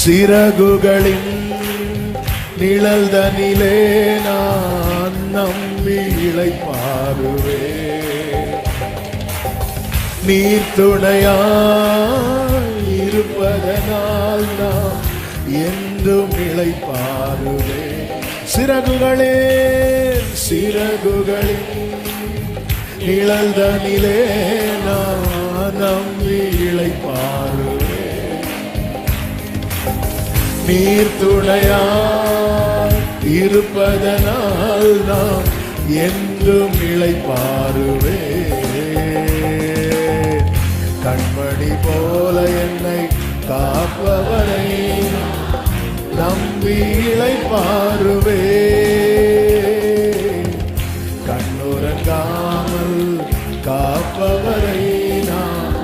சிறகுகளின் நிழல் தனிலே நான் நம்பி இளைப்பாறுவேன். நீர் துணையாய் இருப்பதனால் நான் என்றும் இளைப்பாறுவேன். சிறகுகளே சிறகுகளின் நிழல் தனிலே நான் நம்பி இளைப்பாறுவேன். நீர் துணையாய் இருப்பதனால் நான் என்றும் இளைப்பாறுவேன். கண்மணி போல என்னை காப்பவரை நம்பி இளைப்பாறுவேன். கண்ணுறங்காமல் காப்பவரை நான்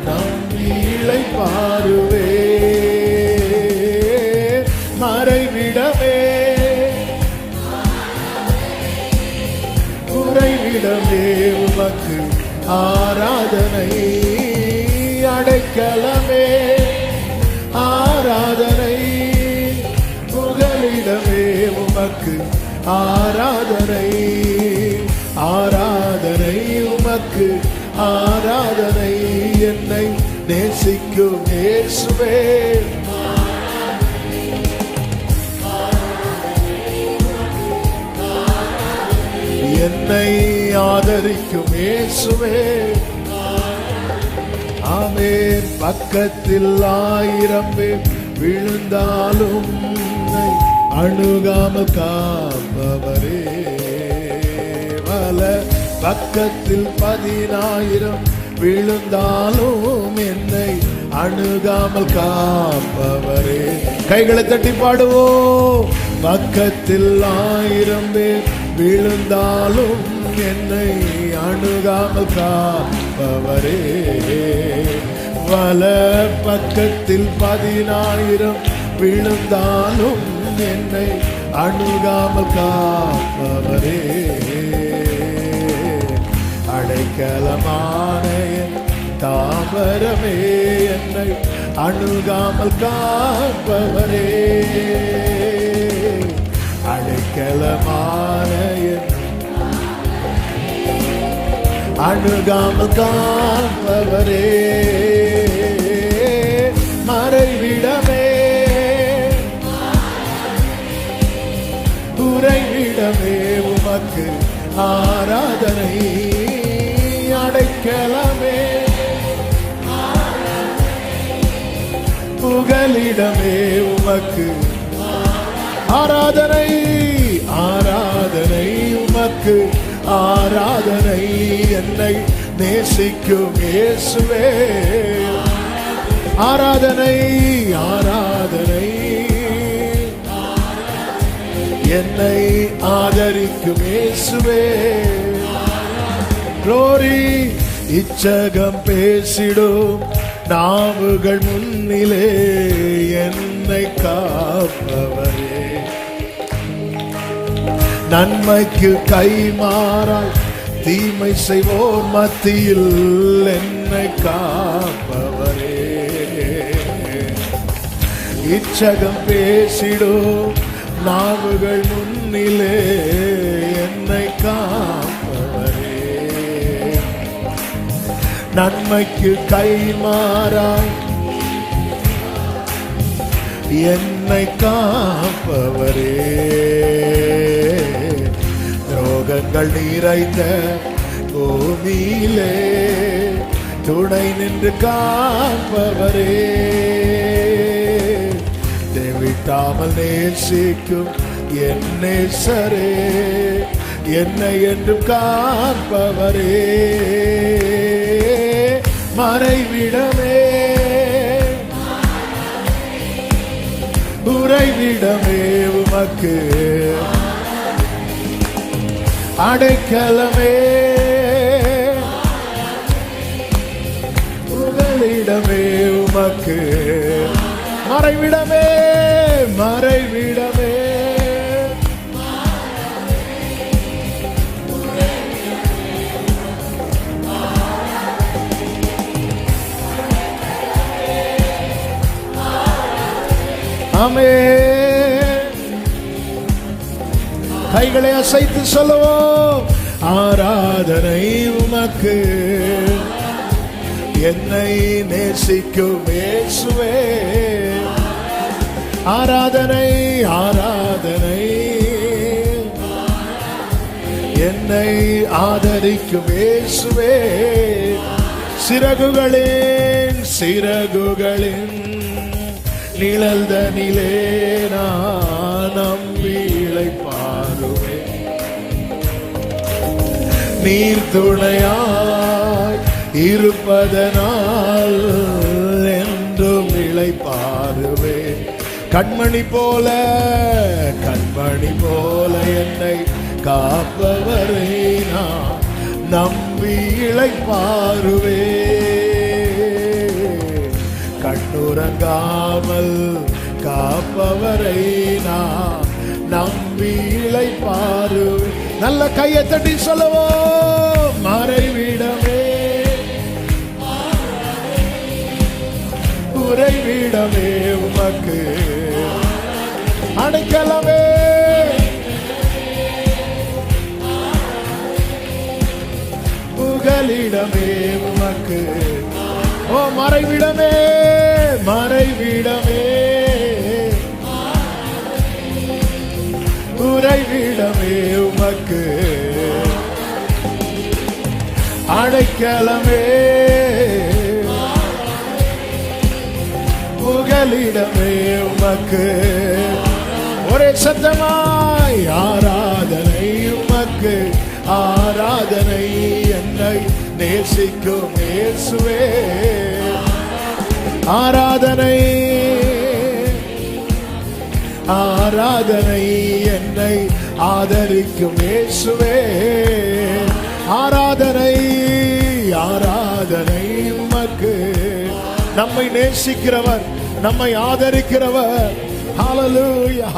நம்பி இளைப்பாறுவேன். மறைவிடமே குறைவிடமே உமக்கு ஆராதனை. அடைக்கலமே ஆராதனை. புகலிடமே உமக்கு ஆராதனை. ஆராதனை உமக்கு ஆராதனை. என்னை நேசிக்கும் இயேசுவே என்னை ஆதரிக்கும் இயேசுவே. ஆமென். பக்கத்தில் 1000 பேர் விழுந்தாலும் அணுகாமல் காப்பவரே. வல பக்கத்தில் 10,000 விழுந்தாலும் என்னை அணுகாமல் காப்பவரே. கைகளை தட்டி பாடுவோம். பக்கத்தில் 1000 பேர் விழுந்தாலும் என்னை அணுகாமல் காப்பவரே. வல பக்கத்தில் 10,000 விழுந்தாலும் என்னை அணுகாமல் காப்பவரே. அடைக்கலமான தாவரமே என்னை அணுகாமல் காப்பவரே. அடைக்கலமான அணுகாமல் காப்பவரே. மறைவிடமே உறைவிடமே உமக்கு ஆராதனை. அடைக்கலமே புகலிடமே உமக்கு ஆராதனை. ஆராதனை உமக்கு ஆராதனை. என்னை நேசிக்கும் இயேசுவே ஆராதனை. ஆராதனை என்னை ஆதரிக்கும் இயேசுவே. க்ளோரி. இச்சகம் பேசிடும் நாவுகள் முன்னிலே என்னை காப்பவரே. நன்மைக்கு கைமாறாய் தீமை செய்வோர் மத்தியில் என்னை காப்பவரே. இச்சகம் பேசிடும் நாவுகள் முன்னிலே என்னை காப்பவரே. நன்மைக்கு கைமாறாய் என்னை காப்பவரே. ரோகங்கள் நிறைந்த பூமியிலே துணை நின்று காப்பவரே. தேவிட்டாமல் நேசிக்கும் என் நேசரே என்னை என்று காப்பவரே. மறைவிடமே உறைவிடமே உமக்கு அடைக்கலமே புகலிடமே உமக்கு மறைவிடமே. மறைவிடமே ஆமென். கைகளை அசைத்து சொல்லுவோம். ஆராதனை உமக்கு, என்னை நேசிக்கும் இயேசுவே. ஆராதனை ஆராதனை, என்னை ஆதரிக்கும் இயேசுவே. சிறகுகளின் நிழல்தனிலே நான் நம்பி இளைப்பாறுவேன். நீர் துணையாய் இருப்பதனால் என்றும் இளைப்பாறுவேன். கண்மணி போல என்னை காப்பவரை நான் நம்பி இளைப்பாறுவேன். கண்ணுறங்காமல் காப்பவரை நான் நம்பி இளைப்பாறுவேன். நல்ல கையை தட்டி சொல்லுவோம். மறைவிடமே உறைவிடமே உமக்கு, அடைக்கலமே புகலிடமே உமக்கு. ஓ மறைவிடமே உறைவிடமே உமக்கு, அடைக்கலமே புகலிடமே உமக்கு. ஒரே சத்தமாய் ஆராதனை உமக்கு, ஆராதனை என்னை நேசிக்கும் இயேசுவே. ஆராதனை ஆராதனை, என்னை ஆதரிக்கும் இயேசுவே. ஆராதனை ஆராதனை உமக்கு. நம்மை நேசிக்கிறவர், நம்மை ஆதரிக்கிறவர். ஹல்லேலூயா.